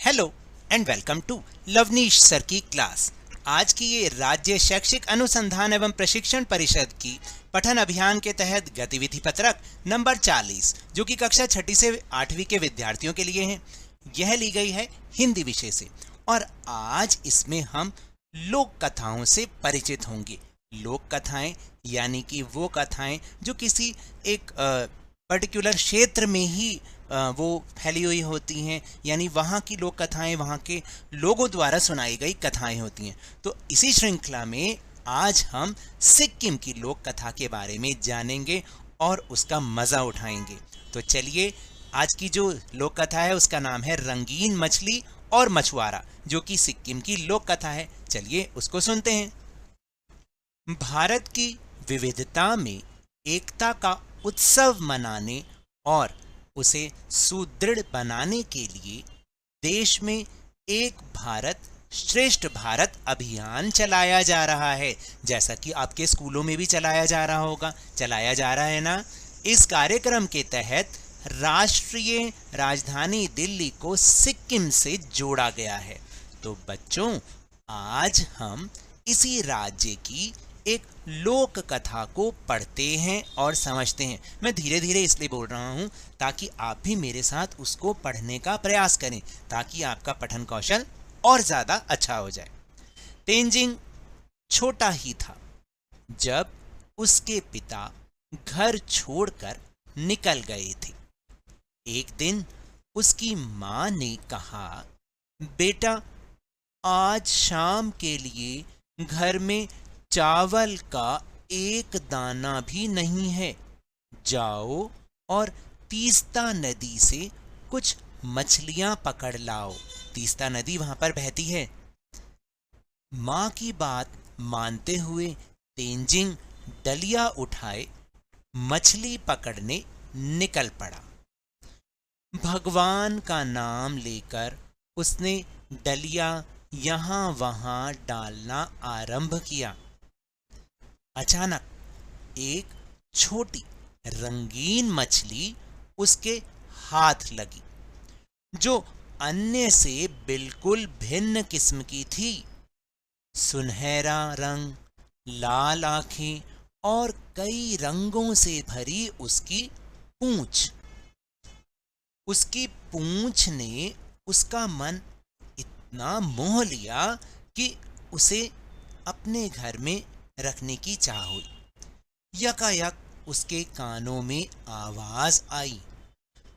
Hello and welcome to Lavneesh sir की class. आज की ये राज्य शैक्षिक अनुसंधान एवं प्रशिक्षण परिषद की पठन अभियान के तहत गतिविधि पत्रक नंबर 40 जो कि कक्षा 6 से 8वीं के विद्यार्थियों के लिए है, यह ली गई है हिंदी विषय से। और आज इसमें हम लोक कथाओं से परिचित होंगे। लोक कथाएं यानी कि वो कथाएं जो किसी एक पर्टिकुलर क्षेत्र में ही वो फैली हुई होती हैं, यानी वहाँ की लोक कथाएं वहाँ के लोगों द्वारा सुनाई गई कथाएं होती हैं। तो इसी श्रृंखला में आज हम सिक्किम की लोक कथा के बारे में जानेंगे और उसका मज़ा उठाएंगे। तो चलिए, आज की जो लोक कथा है उसका नाम है रंगीन मछली और मछुआरा, जो कि सिक्किम की लोक कथा है। चलिए उसको सुनते हैं। भारत की विविधता में एकता का उत्सव मनाने और उसे सुदृढ़ बनाने के लिए देश में एक भारत श्रेष्ठ भारत अभियान चलाया जा रहा है। जैसा कि आपके स्कूलों में भी चलाया जा रहा होगा, चलाया जा रहा है ना। इस कार्यक्रम के तहत राष्ट्रीय राजधानी दिल्ली को सिक्किम से जोड़ा गया है। तो बच्चों, आज हम इसी राज्य की एक लोक कथा को पढ़ते हैं और समझते हैं। मैं धीरे धीरे इसलिए बोल रहा हूँ ताकि आप भी मेरे साथ उसको पढ़ने का प्रयास करें, ताकि आपका पठन कौशल और ज़्यादा अच्छा हो जाए। तेंजिंग छोटा ही था जब उसके पिता घर छोड़कर निकल गए थे। एक दिन उसकी माँ ने कहा, बेटा, आज शाम के लिए घर में चावल का एक दाना भी नहीं है। जाओ और तीस्ता नदी से कुछ मछलियां पकड़ लाओ। तीस्ता नदी वहां पर बहती है। माँ की बात मानते हुए तेंजिंग डलिया उठाए मछली पकड़ने निकल पड़ा। भगवान का नाम लेकर उसने डलिया यहाँ वहाँ डालना आरंभ किया। अचानक एक छोटी रंगीन मछली उसके हाथ लगी, जो अन्य से बिल्कुल भिन्न किस्म की थी। सुनहरा रंग, लाल आंखें और कई रंगों से भरी उसकी पूंछ। उसकी पूंछ ने उसका मन इतना मोह लिया कि उसे अपने घर में रखने की चाह हुई। यकायक उसके कानों में आवाज आई,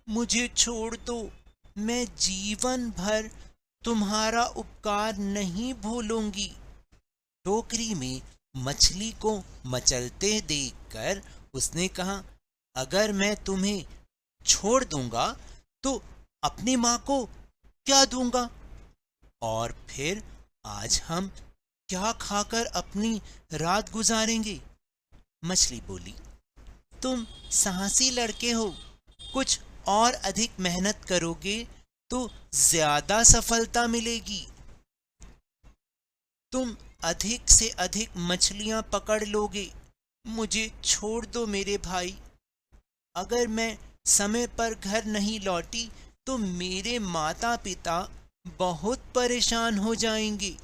मुझे छोड़ दो, मैं जीवन भर तुम्हारा उपकार नहीं भूलूंगी। टोकरी में मछली को मचलते देखकर उसने कहा, अगर मैं तुम्हें छोड़ दूंगा तो अपनी माँ को क्या दूंगा, और फिर आज हम क्या खाकर अपनी रात गुजारेंगे। मछली बोली, तुम साहसी लड़के हो, कुछ और अधिक मेहनत करोगे तो ज्यादा सफलता मिलेगी। तुम अधिक से अधिक मछलियां पकड़ लोगे। मुझे छोड़ दो मेरे भाई। अगर मैं समय पर घर नहीं लौटी तो मेरे माता पिता बहुत परेशान हो जाएंगे,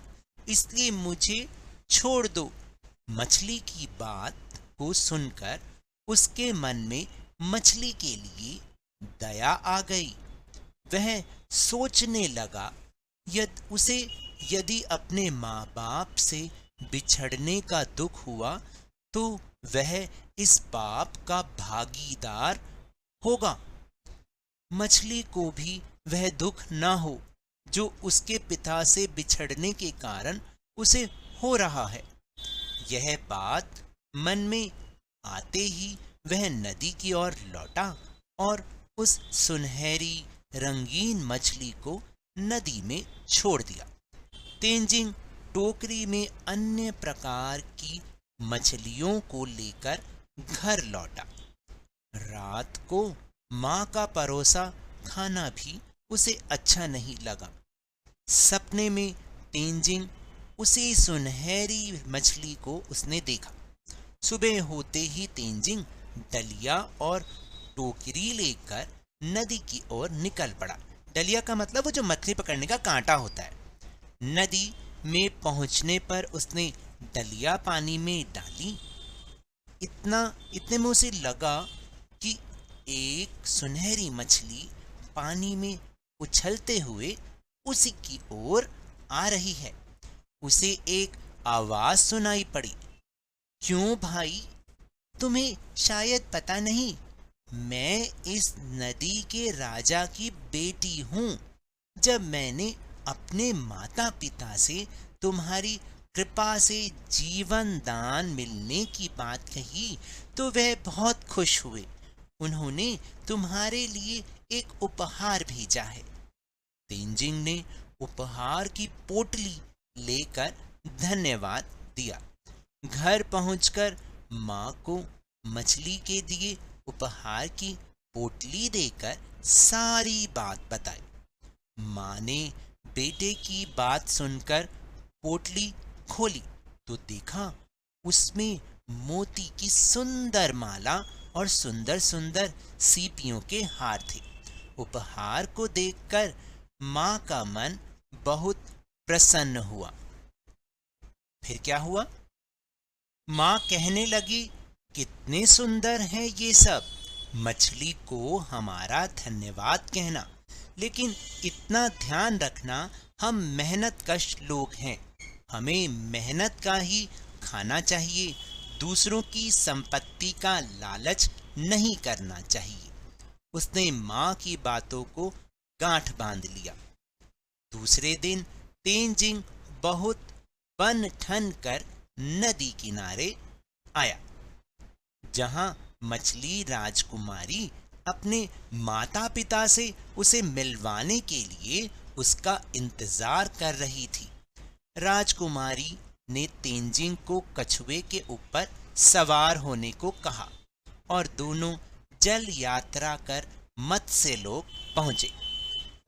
इसलिए मुझे छोड़ दो। मछली की बात को सुनकर उसके मन में मछली के लिए दया आ गई। वह सोचने लगा, यदि अपने माँ बाप से बिछड़ने का दुख हुआ तो वह इस पाप का भागीदार होगा। मछली को भी वह दुख ना हो जो उसके पिता से बिछड़ने के कारण उसे हो रहा है। यह बात मन में आते ही वह नदी की ओर लौटा और उस सुनहरी रंगीन मछली को नदी में छोड़ दिया। तेंजिंग टोकरी में अन्य प्रकार की मछलियों को लेकर घर लौटा। रात को माँ का परोसा खाना भी उसे अच्छा नहीं लगा। सपने में तेंजिंग उसी सुनहरी मछली को उसने देखा। सुबह होते ही तेंजिंग डलिया और टोकरी लेकर नदी की ओर निकल पड़ा। डलिया का मतलब वो जो मछली पकड़ने का कांटा होता है। नदी में पहुंचने पर उसने डलिया पानी में डाली। इतने में उसे लगा कि एक सुनहरी मछली पानी में उछलते हुए उसी की ओर आ रही है। उसे एक आवाज सुनाई पड़ी, क्यों भाई, तुम्हें शायद पता नहीं, मैं इस नदी के राजा की बेटी हूं। जब मैंने अपने माता पिता से तुम्हारी कृपा से जीवन दान मिलने की बात कही तो वह बहुत खुश हुए। उन्होंने तुम्हारे लिए एक उपहार भेजा है। तेंजिंग ने उपहार की पोटली लेकर धन्यवाद दिया। घर पहुंचकर माँ को मछली के दिए उपहार की पोटली देकर सारी बात बताई। माँ ने बेटे की बात सुनकर पोटली खोली तो देखा उसमें मोती की सुंदर माला और सुंदर सुंदर सीपियों के हार थे। उपहार को देखकर माँ का मन बहुत प्रसन्न हुआ। फिर क्या हुआ? माँ कहने लगी, कितने सुंदर हैं ये सब, मछली को हमारा धन्यवाद कहना, लेकिन इतना ध्यान रखना हम मेहनत कश लोग हैं, हमें मेहनत का ही खाना चाहिए, दूसरों की संपत्ति का लालच नहीं करना चाहिए। उसने माँ की बातों को गांठ बांध लिया। दूसरे दिन तेंजिंग बहुत बन ठन कर नदी किनारे आया, जहां मछली राजकुमारी अपने माता पिता से उसे मिलवाने के लिए उसका इंतजार कर रही थी। राजकुमारी ने तेंजिंग को कछुए के ऊपर सवार होने को कहा और दोनों जल यात्रा कर मत्स्य लोक पहुंचे।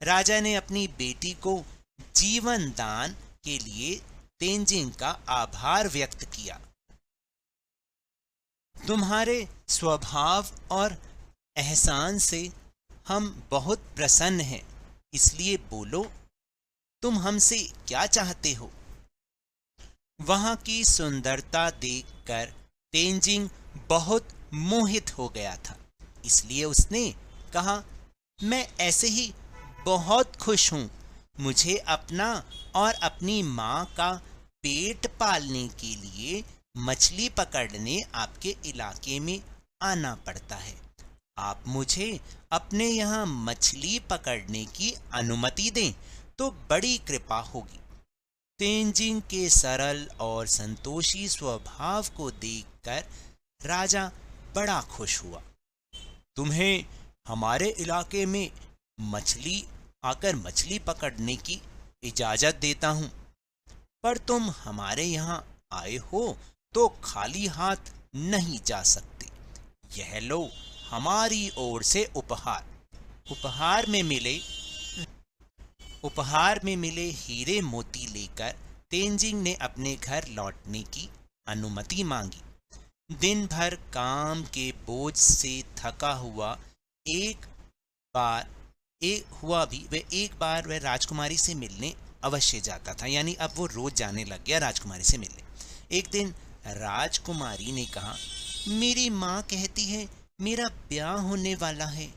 राजा ने अपनी बेटी को जीवन दान के लिए तेंजिंग का आभार व्यक्त किया। तुम्हारे स्वभाव और एहसान से हम बहुत प्रसन्न हैं, इसलिए बोलो, तुम हमसे क्या चाहते हो? वहां की सुंदरता देखकर तेंजिंग बहुत मोहित हो गया था, इसलिए उसने कहा, मैं ऐसे ही बहुत खुश हूं। मुझे अपना और अपनी माँ का पेट पालने के लिए मछली पकड़ने आपके इलाके में आना पड़ता है। आप मुझे अपने यहाँ मछली पकड़ने की अनुमति दें तो बड़ी कृपा होगी। तेंजिंग के सरल और संतोषी स्वभाव को देखकर राजा बड़ा खुश हुआ। तुम्हें हमारे इलाके में आकर मछली पकड़ने की इजाजत देता हूं, पर तुम हमारे यहाँ आए हो तो खाली हाथ नहीं जा सकते। यह लो हमारी ओर से उपहार। उपहार में मिले हीरे मोती लेकर तेंजिंग ने अपने घर लौटने की अनुमति मांगी। दिन भर काम के बोझ से थका हुआ एक बार वह राजकुमारी से मिलने अवश्य जाता था, यानी अब वो रोज जाने लग गया राजकुमारी से मिलने। एक दिन राजकुमारी ने कहा, मेरी माँ कहती है मेरा ब्याह होने वाला है,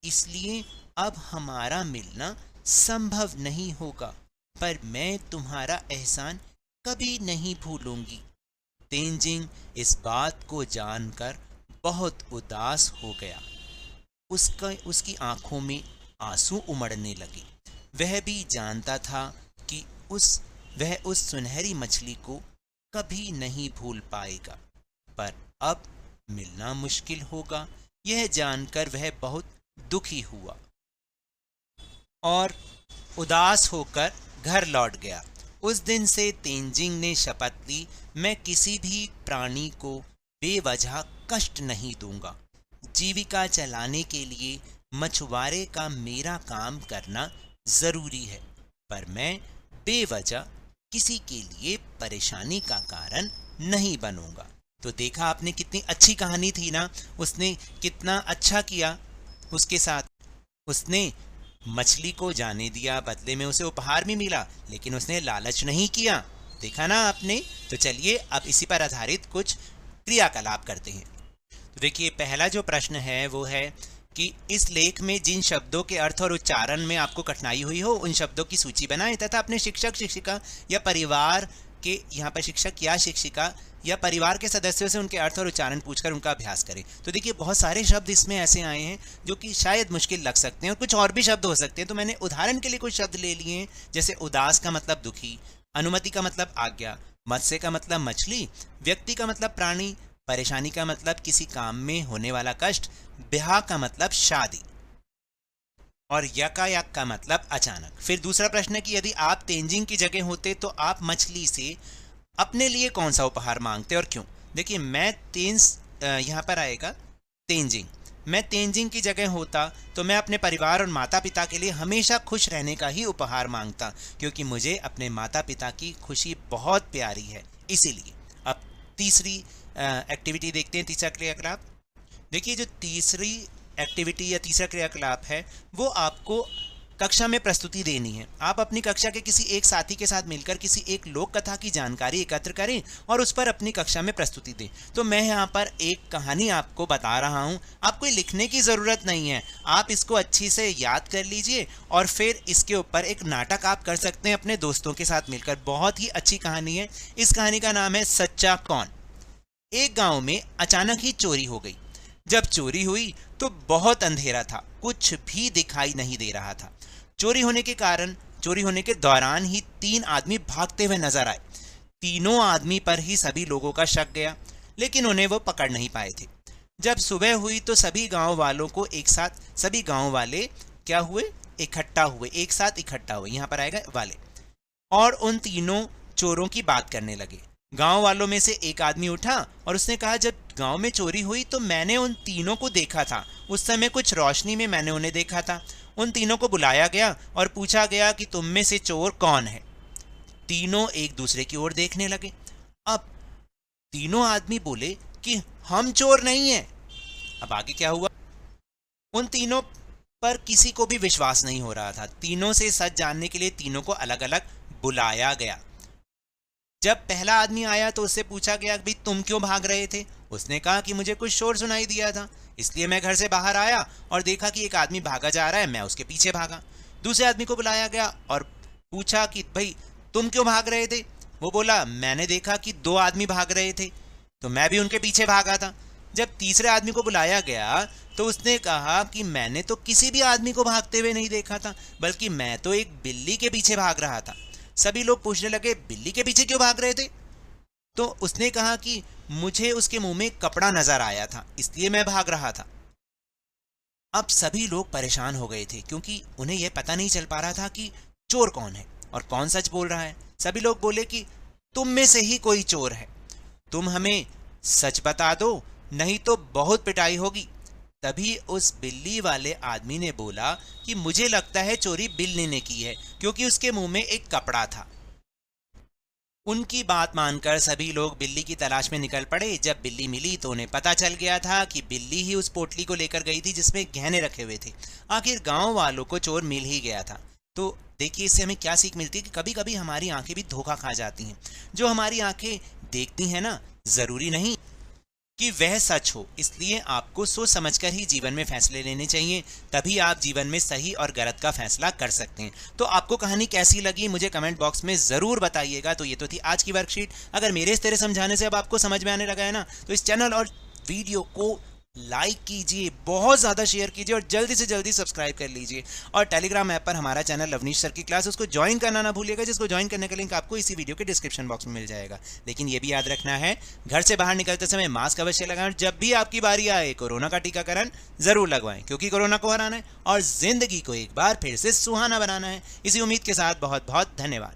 इसलिए अब हमारा मिलना संभव नहीं होगा, पर मैं तुम्हारा एहसान कभी नहीं भूलूंगी। तेंजिंग इस बात को जानकर बहुत उदास हो गया। उसकी आंखों में आंसू उमड़ने लगे। वह भी जानता था कि वह उस सुनहरी मछली को कभी नहीं भूल पाएगा, पर अब मिलना मुश्किल होगा। यह जानकर वह बहुत दुखी हुआ और उदास होकर घर लौट गया। उस दिन से तेंजिंग ने शपथ ली, मैं किसी भी प्राणी को बेवजह कष्ट नहीं दूंगा। जीविका चलाने के लिए मछुआरे का मेरा काम करना जरूरी है, पर मैं बेवजह किसी के लिए परेशानी का कारण नहीं बनूंगा। तो देखा आपने, कितनी अच्छी कहानी थी ना। उसने कितना अच्छा किया उसके साथ। उसने मछली को जाने दिया, बदले में उसे उपहार भी मिला, लेकिन उसने लालच नहीं किया। देखा ना आपने। तो चलिए अब इसी पर आधारित कुछ क्रियाकलाप करते हैं। तो देखिए पहला जो प्रश्न है वो है कि इस लेख में जिन शब्दों के अर्थ और उच्चारण में आपको कठिनाई हुई हो उन शब्दों की सूची बनाएं तथा अपने शिक्षक शिक्षिका या परिवार के, यहाँ पर शिक्षक या शिक्षिका या परिवार के सदस्यों से उनके अर्थ और उच्चारण पूछकर उनका अभ्यास करें। तो देखिए बहुत सारे शब्द इसमें ऐसे आए हैं जो कि शायद मुश्किल लग सकते हैं और कुछ और भी शब्द हो सकते हैं। तो मैंने उदाहरण के लिए कुछ शब्द ले लिए हैं, जैसे उदास का मतलब दुखी, अनुमति का मतलब आज्ञा, मत्स्य का मतलब मछली, व्यक्ति का मतलब प्राणी, परेशानी का मतलब किसी काम में होने वाला कष्ट, ब्याह का मतलब शादी और यकायक का मतलब अचानक। फिर दूसरा प्रश्न है कि यदि आप तेंजिंग की जगह होते तो आप मछली से अपने लिए कौन सा उपहार मांगते और क्यों। देखिए मैं यहाँ पर आएगा तेंजिंग, मैं तेंजिंग की जगह होता तो मैं अपने परिवार और माता पिता के लिए हमेशा खुश रहने का ही उपहार मांगता, क्योंकि मुझे अपने माता पिता की खुशी बहुत प्यारी है, इसीलिए। अब तीसरी एक्टिविटी देखते हैं, तीसरा क्रियाकलाप। देखिए जो तीसरी एक्टिविटी या तीसरा क्रियाकलाप है वो आपको कक्षा में प्रस्तुति देनी है। आप अपनी कक्षा के किसी एक साथी के साथ मिलकर किसी एक लोक कथा की जानकारी एकत्र करें और उस पर अपनी कक्षा में प्रस्तुति दें। तो मैं यहाँ पर एक कहानी आपको बता रहा हूँ, आपको लिखने की ज़रूरत नहीं है, आप इसको अच्छी से याद कर लीजिए और फिर इसके ऊपर एक नाटक आप कर सकते हैं अपने दोस्तों के साथ मिलकर। बहुत ही अच्छी कहानी है। इस कहानी का नाम है सच्चा कौन। एक गाँव में अचानक ही चोरी हो गई। जब चोरी हुई तो बहुत अंधेरा था, कुछ भी दिखाई नहीं दे रहा था। चोरी होने के दौरान ही 3 आदमी भागते हुए नजर आए। तीनों आदमी पर ही सभी लोगों का शक गया, लेकिन उन्हें वो पकड़ नहीं पाए थे। जब सुबह हुई तो सभी गांव वाले क्या हुए, एक साथ इकट्ठा हुए, यहाँ पर आएगा वाले, और उन तीनों चोरों की बात करने लगे। गांव वालों में से एक आदमी उठा और उसने कहा, जब गांव में चोरी हुई तो मैंने उन तीनों को देखा था, उस समय कुछ रोशनी में मैंने उन्हें देखा था। उन तीनों को बुलाया गया और पूछा गया कि तुम में से चोर कौन है। तीनों एक दूसरे की ओर देखने लगे। अब तीनों आदमी बोले कि हम चोर नहीं हैं। अब आगे क्या हुआ, उन तीनों पर किसी को भी विश्वास नहीं हो रहा था। तीनों से सच जानने के लिए तीनों को अलग अलग बुलाया गया। जब पहला आदमी आया तो उससे पूछा गया कि तुम क्यों भाग रहे थे। उसने कहा कि मुझे कुछ शोर सुनाई दिया था, इसलिए मैं घर से बाहर आया और देखा कि एक आदमी भागा जा रहा है, मैं उसके पीछे भागा। दूसरे आदमी को बुलाया गया और पूछा कि भाई तुम क्यों भाग रहे थे। वो बोला, मैंने देखा कि 2 आदमी भाग रहे थे तो मैं भी उनके पीछे भागा था। जब तीसरे आदमी को बुलाया गया तो उसने कहा कि मैंने तो किसी भी आदमी को भागते हुए नहीं देखा था, बल्कि मैं तो एक बिल्ली के पीछे भाग रहा था। सभी लोग पूछने लगे, बिल्ली के पीछे क्यों भाग रहे थे। तो उसने कहा कि मुझे उसके मुंह में कपड़ा नजर आया था, इसलिए मैं भाग रहा था। अब सभी लोग परेशान हो गए थे, क्योंकि उन्हें यह पता नहीं चल पा रहा था कि चोर कौन है और कौन सच बोल रहा है। सभी लोग बोले कि तुम में से ही कोई चोर है, तुम हमें सच बता दो, नहीं तो बहुत पिटाई होगी। तभी उस बिल्ली वाले आदमी ने बोला कि मुझे लगता है चोरी बिल्ली ने की है, क्योंकि उसके मुंह में एक कपड़ा था। उनकी बात मानकर सभी लोग बिल्ली की तलाश में निकल पड़े। जब बिल्ली मिली तो उन्हें पता चल गया था कि बिल्ली ही उस पोटली को लेकर गई थी जिसमें गहने रखे हुए थे। आखिर गांव वालों को चोर मिल ही गया था। तो देखिए इससे हमें क्या सीख मिलती है कि कभी कभी हमारी आंखें भी धोखा खा जाती हैं। जो हमारी आंखें देखती हैं ना, जरूरी नहीं कि वह सच हो, इसलिए आपको सोच समझकर ही जीवन में फैसले लेने चाहिए, तभी आप जीवन में सही और गलत का फैसला कर सकते हैं। तो आपको कहानी कैसी लगी मुझे कमेंट बॉक्स में ज़रूर बताइएगा। तो ये तो थी आज की वर्कशीट। अगर मेरे इस तरह समझाने से अब आपको समझ में आने लगा है ना, तो इस चैनल और वीडियो को लाइक कीजिए, बहुत ज़्यादा शेयर कीजिए और जल्दी से जल्दी सब्सक्राइब कर लीजिए। और टेलीग्राम ऐप पर हमारा चैनल लवनीश सर की क्लास, उसको ज्वाइन करना ना भूलिएगा, जिसको ज्वाइन करने का लिंक आपको इसी वीडियो के डिस्क्रिप्शन बॉक्स में मिल जाएगा। लेकिन ये भी याद रखना है, घर से बाहर निकलते समय मास्क अवश्य लगाएं। जब भी आपकी बारी आए कोरोना का टीकाकरण जरूर लगवाएं, क्योंकि कोरोना को हराना है और जिंदगी को एक बार फिर से सुहाना बनाना है। इसी उम्मीद के साथ बहुत बहुत धन्यवाद।